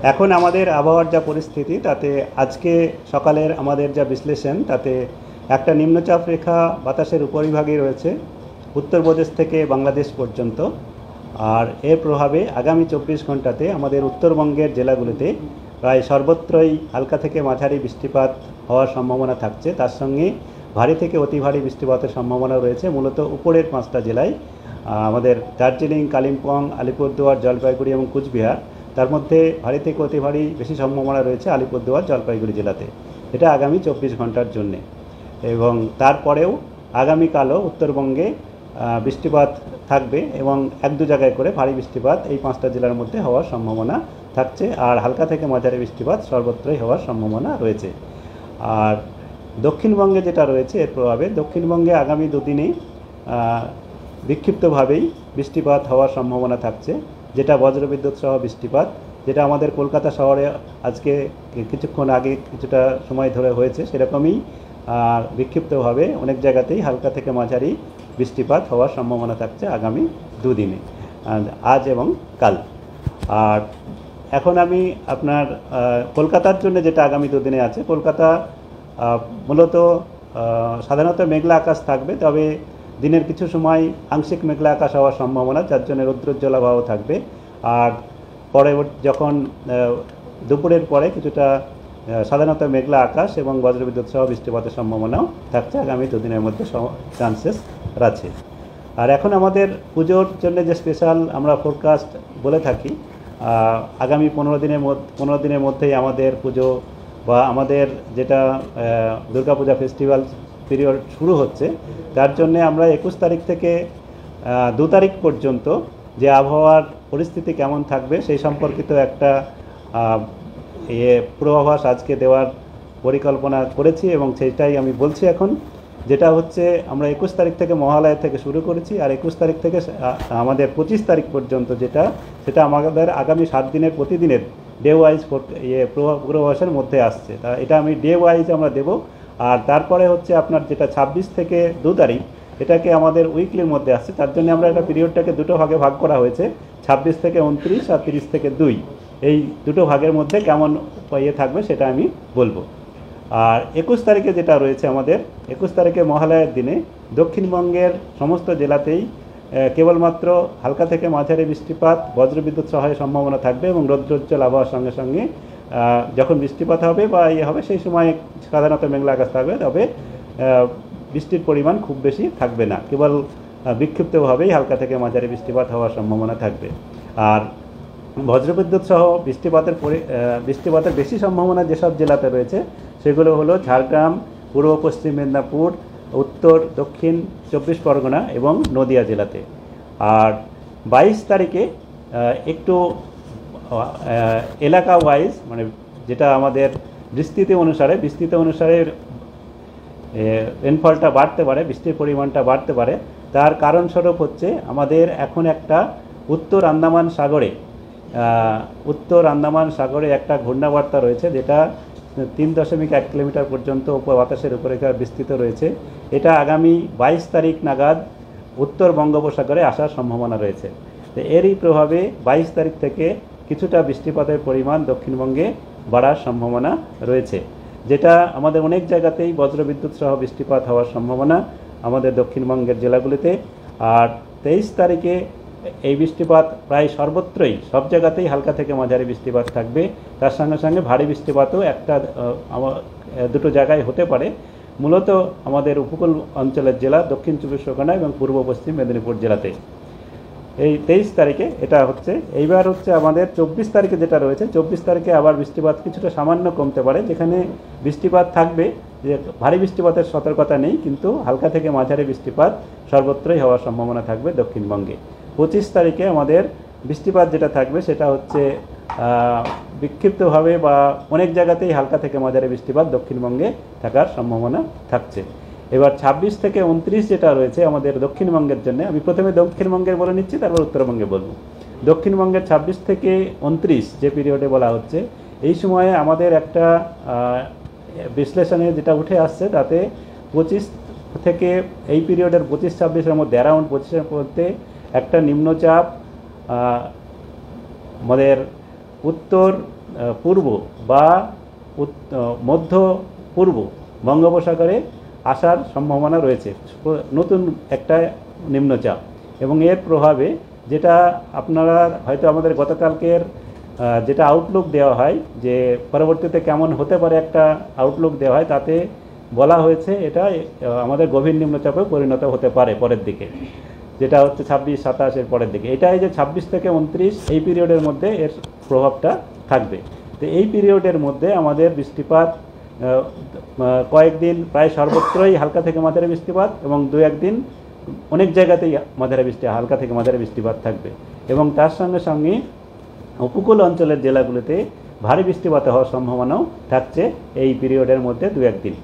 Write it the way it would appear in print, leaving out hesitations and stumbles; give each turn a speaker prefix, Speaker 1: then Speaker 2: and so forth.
Speaker 1: এখন আমাদের আবহাওয়ার যা পরিস্থিতি তাতে আজকে সকালের আমাদের যা বিশ্লেষণ তাতে একটা নিম্নচাপ রেখা বাতাসের উপরিভাগে রয়েছে উত্তরপ্রদেশ থেকে বাংলাদেশ পর্যন্ত। আর এর প্রভাবে আগামী 24 ঘন্টাতে আমাদের উত্তরবঙ্গের জেলাগুলিতে প্রায় সর্বত্রই হালকা থেকে মাঝারি বৃষ্টিপাত হওয়ার সম্ভাবনা থাকছে। তার সঙ্গে ভারী থেকে অতি ভারী বৃষ্টিপাতের সম্ভাবনা রয়েছে মূলত উপরের 5টা জেলায়, আমাদের দার্জিলিং, কালিম্পং, আলিপুরদুয়ার, জলপাইগুড়ি এবং কুচবিহার। তার মধ্যে ভারী থেকে অতি ভারী বেশি সম্ভাবনা রয়েছে আলিপুরদুয়ার, জলপাইগুড়ি জেলাতে। এটা আগামী 24 ঘন্টার জন্যে। এবং তারপরেও আগামীকালও উত্তরবঙ্গে বৃষ্টিপাত থাকবে এবং 1-2 জায়গায় করে ভারী বৃষ্টিপাত এই 5টা জেলার মধ্যে হওয়ার সম্ভাবনা থাকছে। আর হালকা থেকে মাঝারি বৃষ্টিপাত সর্বত্রই হওয়ার সম্ভাবনা রয়েছে। আর দক্ষিণবঙ্গে যেটা রয়েছে এর প্রভাবে দক্ষিণবঙ্গে আগামী দুদিনেই বিক্ষিপ্তভাবেই বৃষ্টিপাত হওয়ার সম্ভাবনা থাকছে, যেটা বজ্রবিদ্যুৎ সহ বৃষ্টিপাত, যেটা আমাদের কলকাতা শহরে আজকে কিছুক্ষণ আগে কিছুটা সময় ধরে হয়েছে সেরকমই বিক্ষিপ্তভাবে অনেক জায়গাতেই হালকা থেকে মাঝারি বৃষ্টিপাত হওয়ার সম্ভাবনা থাকছে আগামী দুদিনে, আজ এবং কাল। আর এখন আমি আপনার কলকাতার জন্য যেটা আগামী দুদিনে আছে, কলকাতা মূলত সাধারণত মেঘলা আকাশ থাকবে, তবে দিনের কিছু সময় আংশিক মেঘলা আকাশ হওয়ার সম্ভাবনা, যার জন্য রৌদ্রোজ্জ্বল আবহাওয়া থাকবে। আর পরবর্তী যখন দুপুরের পরে কিছুটা সাধারণত মেঘলা আকাশ এবং বজ্রবিদ্যুৎ সহ বৃষ্টিপাতের সম্ভাবনাও থাকছে আগামী দুদিনের মধ্যে চান্সেস আছে। আর এখন আমাদের পুজোর জন্য যে স্পেশাল আমরা ফোরকাস্ট বলে থাকি, আগামী 15 দিনের মধ্যেই আমাদের পুজো বা আমাদের যেটা দুর্গাপূজা ফেস্টিভ্যাল পিরিয়ড শুরু হচ্ছে, তার জন্য আমরা 21 তারিখ থেকে 2 তারিখ পর্যন্ত যে আবহাওয়ার পরিস্থিতি কেমন থাকবে সেই সম্পর্কিত একটা পূর্বাভাস আজকে দেওয়ার পরিকল্পনা করেছি এবং সেটাই আমি বলছি এখন। যেটা হচ্ছে আমরা 21 তারিখ থেকে মহালয়া থেকে শুরু করেছি, আর 21 তারিখ থেকে আমাদের 25 তারিখ পর্যন্ত সেটা আমাদের আগামী 7 দিনের প্রতিদিনের ডে ওয়াইজ পূর্বাভাসের মধ্যে আসছে। তা এটা আমি ডে ওয়াইজ আমরা দেব। আর তারপরে হচ্ছে আপনার যেটা 26 থেকে 2 তারিখ, এটাকে আমাদের উইকলির মধ্যে আসছে, তার জন্য আমরা একটা পিরিয়ডটাকে দুটো ভাগে ভাগ করা হয়েছে, 26 থেকে 29 আর 30 থেকে 2, এই দুটো ভাগের মধ্যে কেমন থাকবে সেটা আমি বলবো। আর 21 তারিখে যেটা রয়েছে আমাদের, 21 তারিখে মহালয়ার দিনে দক্ষিণবঙ্গের সমস্ত জেলাতেই কেবলমাত্র হালকা থেকে মাঝারি বৃষ্টিপাত, বজ্রবিদ্যুৎ সহায়ের সম্ভাবনা থাকবে এবং রৌদ্রোজ্জ্বল আবহাওয়ার সঙ্গে সঙ্গে যখন বৃষ্টিপাত হবে বা হবে সেই সময় সাধারণত মেঘলা আকাশ থাকবে, তবে বৃষ্টির পরিমাণ খুব বেশি থাকবে না, কেবল বিক্ষিপ্তভাবেই হালকা থেকে মাঝারি বৃষ্টিপাত হওয়ার সম্ভাবনা থাকবে। আর বজ্রবিদ্যুৎ সহ বৃষ্টিপাতের বেশি সম্ভাবনা যেসব জেলাতে রয়েছে সেগুলো হলো ঝাড়গ্রাম, পূর্ব পশ্চিম মেদিনীপুর, উত্তর দক্ষিণ 24 পরগনা এবং নদিয়া জেলাতে। আর 22 তারিখে একটু এলাকা ওয়াইজ মানে যেটা আমাদের বিস্তৃতি অনুসারে রেনফলটা বাড়তে পারে, বৃষ্টির পরিমাণটা বাড়তে পারে। তার কারণস্বরূপ হচ্ছে আমাদের এখন একটা উত্তর আন্দামান সাগরে একটা ঘূর্ণাবর্ত রয়েছে, যেটা 3.1 কিলোমিটার পর্যন্ত বাতাসের উপরেখা বিস্তৃত রয়েছে। এটা আগামী 22 তারিখ নাগাদ উত্তর বঙ্গোপসাগরে আসার সম্ভাবনা রয়েছে। তো এরই প্রভাবে 22 তারিখ থেকে কিছুটা বৃষ্টিপাতের পরিমাণ দক্ষিণবঙ্গে বাড়ার সম্ভাবনা রয়েছে, যেটা আমাদের অনেক জায়গাতেই বজ্রবিদ্যুৎ সহ বৃষ্টিপাত হওয়ার সম্ভাবনা আমাদের দক্ষিণবঙ্গের জেলাগুলিতে। আর 23 তারিখে এই বৃষ্টিপাত প্রায় সর্বত্রই সব জায়গাতেই হালকা থেকে মাঝারি বৃষ্টিপাত থাকবে। তার সঙ্গে সঙ্গে ভারী বৃষ্টিপাতও দুটো জায়গায় হতে পারে, মূলত আমাদের উপকূল অঞ্চলের জেলা দক্ষিণ 24 পরগনা এবং পূর্ব পশ্চিম মেদিনীপুর জেলাতে। এই 23 তারিখে এটা হচ্ছে। এইবার হচ্ছে আমাদের 24 তারিখে যেটা রয়েছে, 24 তারিখে আবার বৃষ্টিপাত কিছুটা সামান্য কমতে পারে, যেখানে বৃষ্টিপাত থাকবে, যে ভারী বৃষ্টিপাতের সতর্কতা নেই, কিন্তু হালকা থেকে মাঝারি বৃষ্টিপাত সর্বত্রই হওয়ার সম্ভাবনা থাকবে দক্ষিণবঙ্গে। 25 তারিখে আমাদের বৃষ্টিপাত যেটা থাকবে সেটা হচ্ছে বিক্ষিপ্তভাবে বা অনেক জায়গাতেই হালকা থেকে মাঝারি বৃষ্টিপাত দক্ষিণবঙ্গে থাকার সম্ভাবনা থাকছে। এবার 26 থেকে 29 যেটা রয়েছে আমাদের দক্ষিণবঙ্গের জন্য, আমি প্রথমে দক্ষিণবঙ্গের বলে নিচ্ছি, তারপর উত্তরবঙ্গে বলবো। দক্ষিণবঙ্গের 26 থেকে 29 যে পিরিয়ডে বলা হচ্ছে, এই সময়ে আমাদের একটা বিশ্লেষণে যেটা উঠে আসছে তাতে 25 থেকে এই পিরিয়ডের 25-26-এর মধ্যে অ্যারাউন্ড 25-এর মধ্যে একটা নিম্নচাপ আমাদের উত্তর পূর্ব বা মধ্য পূর্ব বঙ্গোপসাগরে আসার সম্ভাবনা রয়েছে, নতুন একটা নিম্নচাপ। এবং এর প্রভাবে যেটা আপনারা হয়তো আমাদের গতকালকের যেটা আউটলুক দেওয়া হয় যে পরবর্তীতে কেমন হতে পারে একটা আউটলুক দেওয়া হয়, তাতে বলা হয়েছে এটা আমাদের গভীর নিম্নচাপে পরিণত হতে পারে পরের দিকে, যেটা হচ্ছে 26-27 এর পরের দিকে। এটাই যে 26 থেকে 29 এই পিরিয়ডের মধ্যে এর প্রভাবটা থাকবে। তো এই পিরিয়ডের মধ্যে আমাদের বৃষ্টিপাত কয়েকদিন প্রায় সর্বত্রই হালকা থেকে মাঝারি বৃষ্টিপাত, এবং দু একদিন অনেক জায়গাতেই হালকা থেকে মাঝারি বৃষ্টিপাত থাকবে। এবং তার সঙ্গে সঙ্গে উপকূল অঞ্চলের জেলাগুলোতে ভারী বৃষ্টিপাত হওয়ার সম্ভাবনাও থাকছে এই পিরিয়ডের মধ্যে দু একদিন।